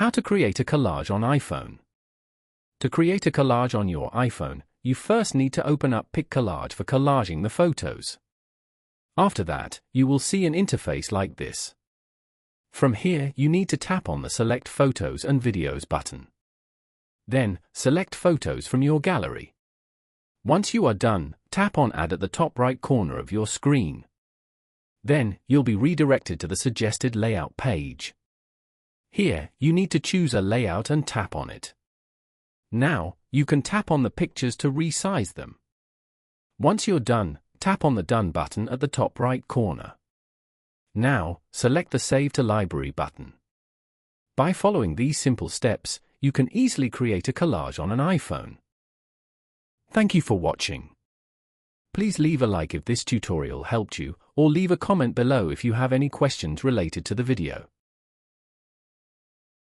How to create a collage on iPhone. To create a collage on your iPhone, you first need to open up Pick Collage for collaging the photos. After that, you will see an interface like this. From here, you need to tap on the Select Photos and Videos button. Then, select photos from your gallery. Once you are done, tap on Add at the top right corner of your screen. Then, you'll be redirected to the suggested layout page. Here, you need to choose a layout and tap on it. Now, you can tap on the pictures to resize them. Once you're done, tap on the Done button at the top right corner. Now, select the Save to Library button. By following these simple steps, you can easily create a collage on an iPhone. Thank you for watching. Please leave a like if this tutorial helped you, or leave a comment below if you have any questions related to the video.